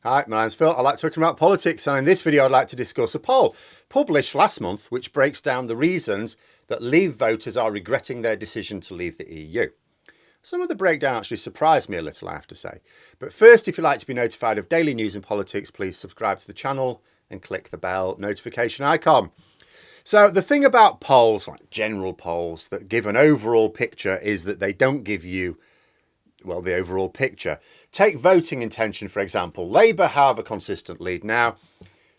Hi, my name's Phil. I like talking about politics, and in this video I'd like to discuss a poll published last month which breaks down the reasons that Leave voters are regretting their decision to leave the EU. Some of the breakdown actually surprised me a little, I have to say. But first, if you'd like to be notified of daily news and politics, please subscribe to the channel and click the bell notification icon. So the thing about polls, like general polls, that give an overall picture is that they don't give you, well, the overall picture. Take voting intention, for example. Labour have a consistent lead now,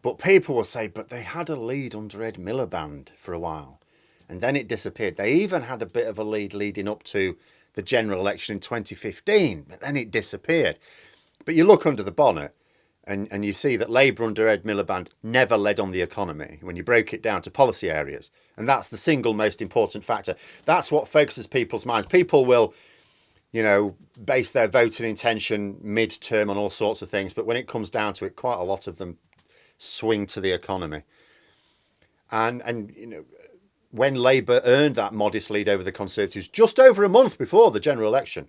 but people will say, but they had a lead under Ed Miliband for a while, and then it disappeared. They even had a bit of a lead leading up to the general election in 2015, but then it disappeared. But you look under the bonnet and you see that Labour under Ed Miliband never led on the economy when you break it down to policy areas. And that's the single most important factor. That's what focuses people's minds. People will, base their voting intention mid-term on all sorts of things. But when it comes down to it, quite a lot of them swing to the economy. And when Labour earned that modest lead over the Conservatives just over a month before the general election,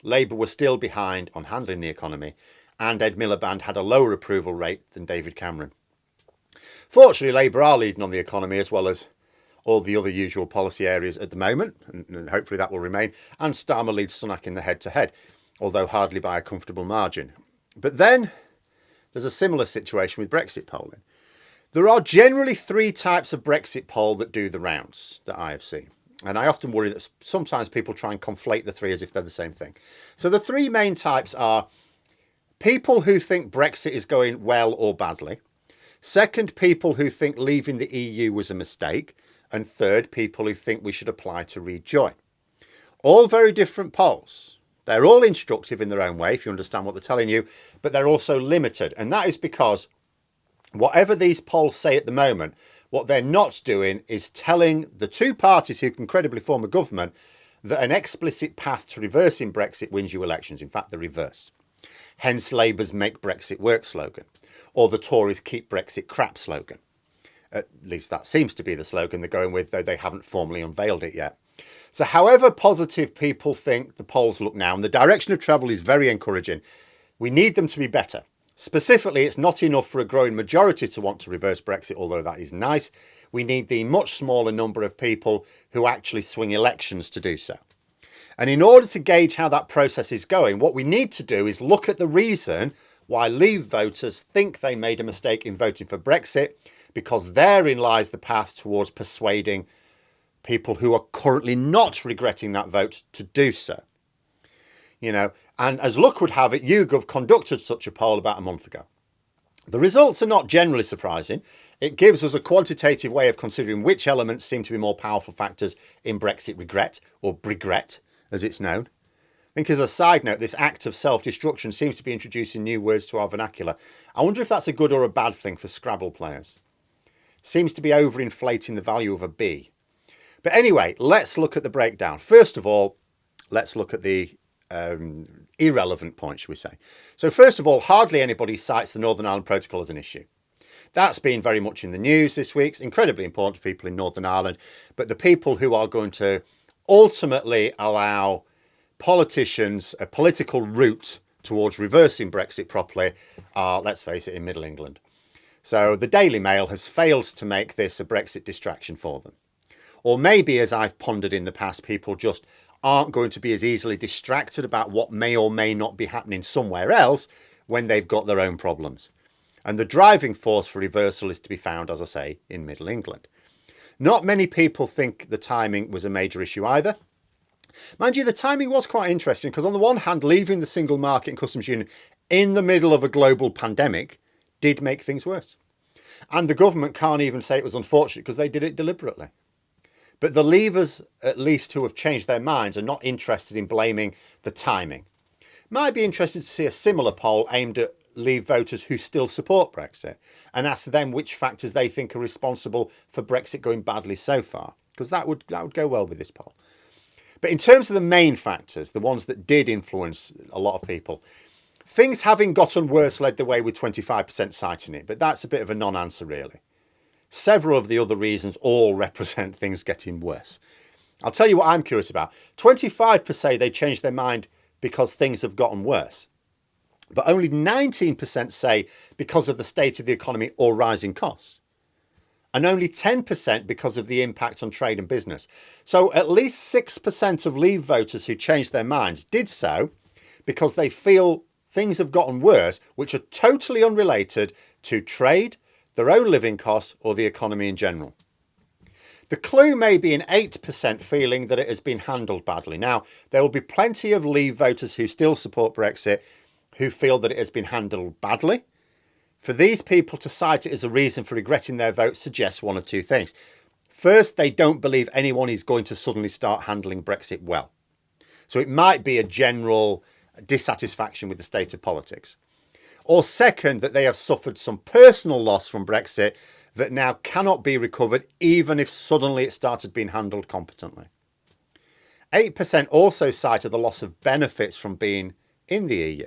Labour was still behind on handling the economy, and Ed Miliband had a lower approval rate than David Cameron. Fortunately, Labour are leading on the economy as well as all the other usual policy areas at the moment, and hopefully that will remain. And Starmer leads Sunak in the head-to-head, although hardly by a comfortable margin. But then there's a similar situation with Brexit polling. There are generally three types of Brexit poll that do the rounds that I have seen. And I often worry that sometimes people try and conflate the three as if they're the same thing. So the three main types are people who think Brexit is going well or badly. Second, people who think leaving the EU was a mistake. And third, people who think we should apply to rejoin. All very different polls. They're all instructive in their own way, if you understand what they're telling you, but they're also limited. And that is because whatever these polls say at the moment, what they're not doing is telling the two parties who can credibly form a government that an explicit path to reversing Brexit wins you elections. In fact, the reverse. Hence Labour's Make Brexit Work slogan, or the Tories Keep Brexit Crap slogan. At least that seems to be the slogan they're going with, though they haven't formally unveiled it yet. So however positive people think the polls look now, and the direction of travel is very encouraging, we need them to be better. Specifically, it's not enough for a growing majority to want to reverse Brexit, although that is nice. We need the much smaller number of people who actually swing elections to do so. And in order to gauge how that process is going, what we need to do is look at the reason why Leave voters think they made a mistake in voting for Brexit, because therein lies the path towards persuading people who are currently not regretting that vote to do so. And as luck would have it, YouGov conducted such a poll about a month ago. The results are not generally surprising. It gives us a quantitative way of considering which elements seem to be more powerful factors in Brexit regret, or Brigret, as it's known. I think as a side note, this act of self-destruction seems to be introducing new words to our vernacular. I wonder if that's a good or a bad thing for Scrabble players. Seems to be overinflating the value of a B. But anyway, let's look at the breakdown. First of all, let's look at the irrelevant point, shall we say. So first of all, hardly anybody cites the Northern Ireland Protocol as an issue. That's been very much in the news this week. It's incredibly important to people in Northern Ireland. But the people who are going to ultimately allow politicians a political route towards reversing Brexit properly are, let's face it, in Middle England. So the Daily Mail has failed to make this a Brexit distraction for them. Or maybe, as I've pondered in the past, people just aren't going to be as easily distracted about what may or may not be happening somewhere else when they've got their own problems. And the driving force for reversal is to be found, as I say, in Middle England. Not many people think the timing was a major issue either. Mind you, the timing was quite interesting because on the one hand, leaving the single market and customs union in the middle of a global pandemic did make things worse. And the government can't even say it was unfortunate because they did it deliberately. But the Leavers, at least who have changed their minds, are not interested in blaming the timing. Might be interested to see a similar poll aimed at Leave voters who still support Brexit and ask them which factors they think are responsible for Brexit going badly so far, because that would go well with this poll. But in terms of the main factors, the ones that did influence a lot of people, things having gotten worse led the way with 25% citing it, but that's a bit of a non-answer really. Several of the other reasons all represent things getting worse. I'll tell you what I'm curious about. 25% say they changed their mind because things have gotten worse. But only 19% say because of the state of the economy or rising costs. And only 10% because of the impact on trade and business. So at least 6% of Leave voters who changed their minds did so because they feel things have gotten worse, which are totally unrelated to trade, their own living costs, or the economy in general. The clue may be in 8% feeling that it has been handled badly. Now, there will be plenty of Leave voters who still support Brexit who feel that it has been handled badly. For these people to cite it as a reason for regretting their vote suggests one of two things. First, they don't believe anyone is going to suddenly start handling Brexit well. So it might be a general dissatisfaction with the state of politics. Or second, that they have suffered some personal loss from Brexit that now cannot be recovered even if suddenly it started being handled competently. 8% also cited the loss of benefits from being in the EU.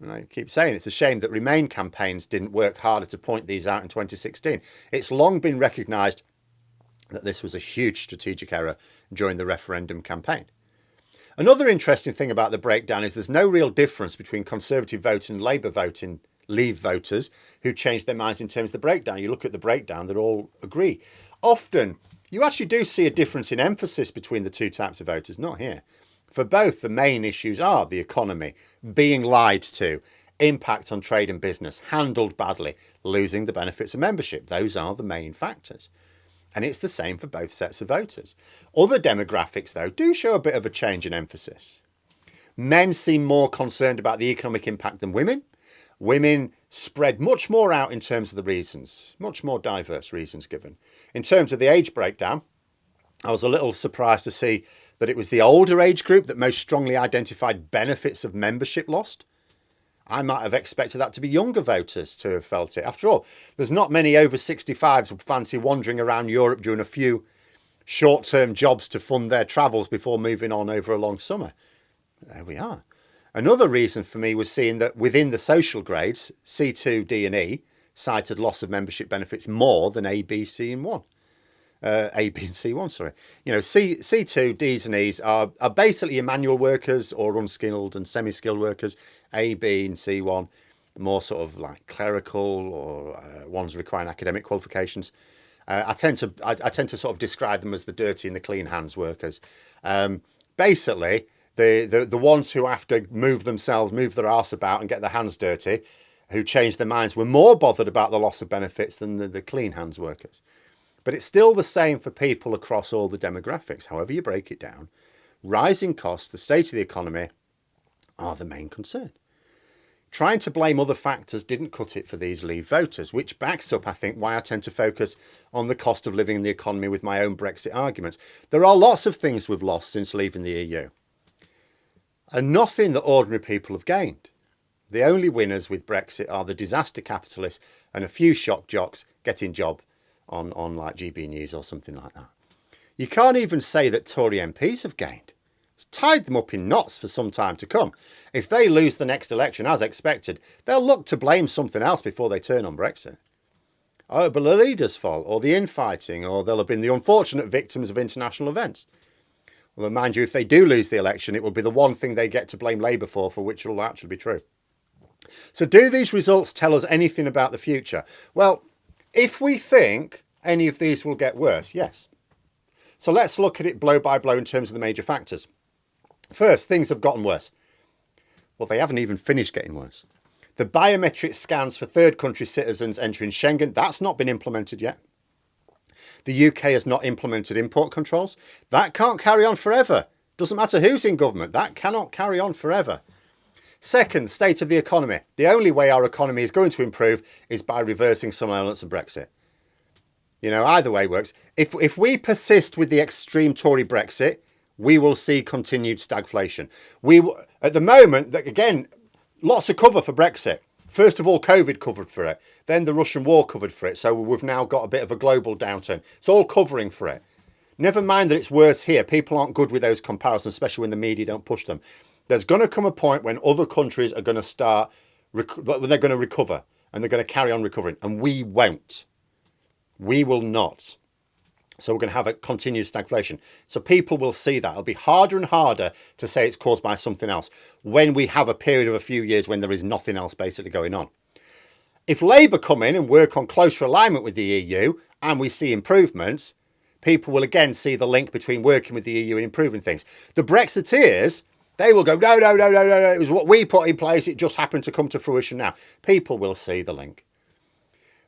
And I keep saying it's a shame that Remain campaigns didn't work harder to point these out in 2016. It's long been recognised that this was a huge strategic error during the referendum campaign. Another interesting thing about the breakdown is there's no real difference between Conservative voting and Labour voting Leave voters who changed their minds in terms of the breakdown. You look at the breakdown, they all agree. Often, you actually do see a difference in emphasis between the two types of voters, not here. For both, the main issues are the economy, being lied to, impact on trade and business, handled badly, losing the benefits of membership. Those are the main factors. And it's the same for both sets of voters. Other demographics, though, do show a bit of a change in emphasis. Men seem more concerned about the economic impact than women. Women spread much more out in terms of the reasons, much more diverse reasons given. In terms of the age breakdown, I was a little surprised to see that it was the older age group that most strongly identified benefits of membership lost. I might have expected that to be younger voters to have felt it. After all, there's not many over 65s who fancy wandering around Europe doing a few short-term jobs to fund their travels before moving on over a long summer. There we are. Another reason for me was seeing that within the social grades, C2, D and E cited loss of membership benefits more than A, B, C and 1. A, B and C1, sorry. You know, C2, Ds and Es are basically your manual workers or unskilled and semi-skilled workers. A, B and C1, more sort of like clerical or ones requiring academic qualifications. I tend to sort of describe them as the dirty and the clean hands workers. Basically, the ones who have to move their arse about and get their hands dirty, who changed their minds, were more bothered about the loss of benefits than the clean hands workers. But it's still the same for people across all the demographics. However you break it down, rising costs, the state of the economy are the main concern. Trying to blame other factors didn't cut it for these Leave voters, which backs up, I think, why I tend to focus on the cost of living in the economy with my own Brexit arguments. There are lots of things we've lost since leaving the EU, and nothing that ordinary people have gained. The only winners with Brexit are the disaster capitalists and a few shock jocks getting job on like GB News or something like that. You can't even say that Tory MPs have gained. It's tied them up in knots for some time to come. If they lose the next election, as expected, they'll look to blame something else before they turn on Brexit. Oh, it'll be the leader's fault, or the infighting, or they'll have been the unfortunate victims of international events. Well, mind you, if they do lose the election, it will be the one thing they get to blame Labour for which will actually be true. So do these results tell us anything about the future? Well, if we think any of these will get worse, yes. So let's look at it blow by blow in terms of the major factors. First, things have gotten worse. Well, they haven't even finished getting worse. The biometric scans for third country citizens entering Schengen, that's not been implemented yet. The UK has not implemented import controls. That can't carry on forever. Doesn't matter who's in government, that cannot carry on forever. Second, state of the economy. The only way our economy is going to improve is by reversing some elements of Brexit. You know, either way works. If we persist with the extreme Tory Brexit, we will see continued stagflation. At the moment, again, lots of cover for Brexit. First of all, COVID covered for it. Then the Russian war covered for it. So we've now got a bit of a global downturn. It's all covering for it. Never mind that it's worse here. People aren't good with those comparisons, especially when the media don't push them. There's going to come a point when other countries are going to start, they're going to recover and they're going to carry on recovering. And we won't. We will not. So we're going to have a continued stagflation. So people will see that. It'll be harder and harder to say it's caused by something else when we have a period of a few years when there is nothing else basically going on. If Labour come in and work on closer alignment with the EU and we see improvements, people will again see the link between working with the EU and improving things. The Brexiteers, they will go, no, no, no, no, no, no. It was what we put in place. It just happened to come to fruition now. People will see the link.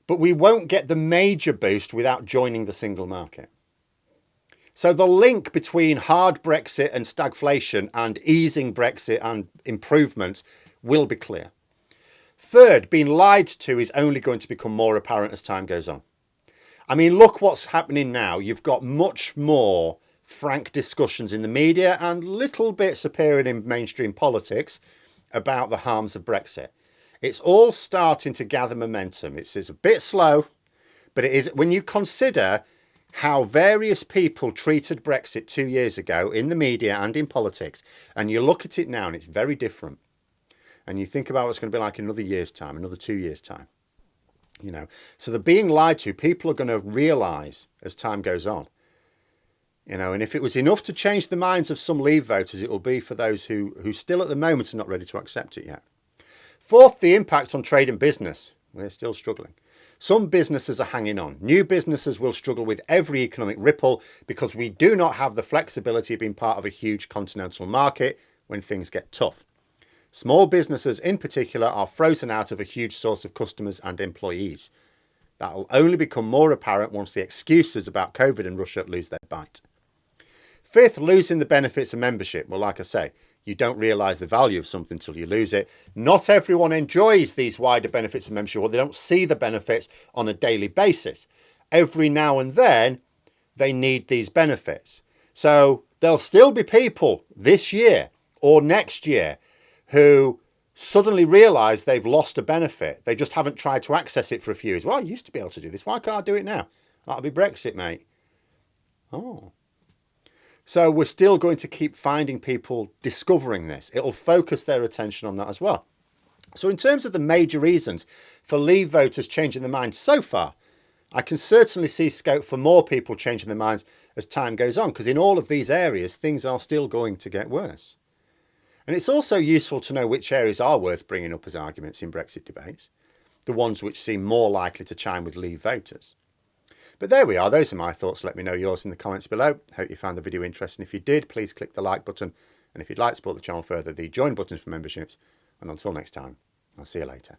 But we won't get the major boost without joining the single market. So the link between hard Brexit and stagflation and easing Brexit and improvements will be clear. Third, being lied to is only going to become more apparent as time goes on. I mean, look what's happening now. You've got much more frank discussions in the media and little bits appearing in mainstream politics about the harms of Brexit. It's all starting to gather momentum. It's a bit slow, but it is when you consider how various people treated Brexit 2 years ago in the media and in politics, and you look at it now and it's very different. And you think about what it's going to be like in another year's time, another 2 years' time. You know, so the being lied to, people are going to realise as time goes on. You know, and if it was enough to change the minds of some Leave voters, it will be for those who still at the moment are not ready to accept it yet. Fourth, the impact on trade and business. We're still struggling. Some businesses are hanging on. New businesses will struggle with every economic ripple because we do not have the flexibility of being part of a huge continental market when things get tough. Small businesses in particular are frozen out of a huge source of customers and employees. That will only become more apparent once the excuses about COVID and Russia lose their bite. Fifth, losing the benefits of membership. Well, like I say, you don't realise the value of something until you lose it. Not everyone enjoys these wider benefits of membership, or they don't see the benefits on a daily basis. Every now and then, they need these benefits. So there'll still be people this year or next year who suddenly realise they've lost a benefit. They just haven't tried to access it for a few years. Well, I used to be able to do this. Why can't I do it now? That'll be Brexit, mate. Oh. So we're still going to keep finding people discovering this. It'll focus their attention on that as well. So in terms of the major reasons for Leave voters changing their minds so far, I can certainly see scope for more people changing their minds as time goes on, because in all of these areas, things are still going to get worse. And it's also useful to know which areas are worth bringing up as arguments in Brexit debates, the ones which seem more likely to chime with Leave voters. But there we are. Those are my thoughts. Let me know yours in the comments below. Hope you found the video interesting. If you did, please click the like button. And if you'd like to support the channel further, the join button for memberships. And until next time, I'll see you later.